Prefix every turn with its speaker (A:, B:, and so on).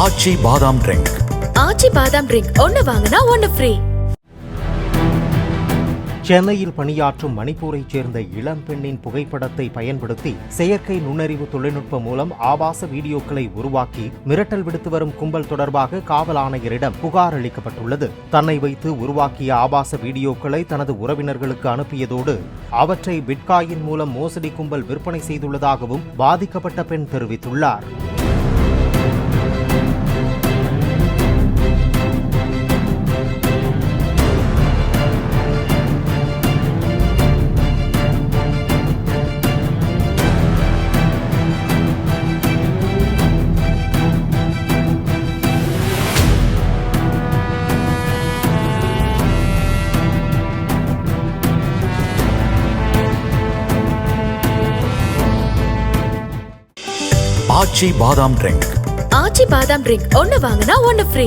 A: ஆச்சி பாதாம் ட்ரிங்க்.
B: ஆச்சி பாதாம் ட்ரிங்க் ஒன்னு வாங்கினா ஒன்னு ஃப்ரீ.
C: சென்னையில் பணியாற்றும் மணிப்பூரைச் சேர்ந்த இளம்பெண்ணின் புகைப்படத்தை பயன்படுத்தி செயற்கை நுண்ணறிவு தொழில்நுட்பம் மூலம் ஆபாச வீடியோக்களை உருவாக்கி மிரட்டல் விடுத்து வரும் கும்பல் தொடர்பாக காவல் ஆணையரிடம் புகார் அளிக்கப்பட்டுள்ளது. தன்னை வைத்து உருவாக்கிய ஆபாச வீடியோக்களை தனது உறவினர்களுக்கு அனுப்பியதோடு அவற்றை பிட்காயின் மூலம் மோசடி கும்பல் விற்பனை செய்துள்ளதாகவும் பாதிக்கப்பட்ட பெண் தெரிவித்துள்ளார்.
A: ஆச்சி பாதாம் ட்ரிங்க்.
B: ஆச்சி பாதாம் ட்ரிங்க் ஒன்னு வாங்கினா ஒன்னு ஃப்ரீ.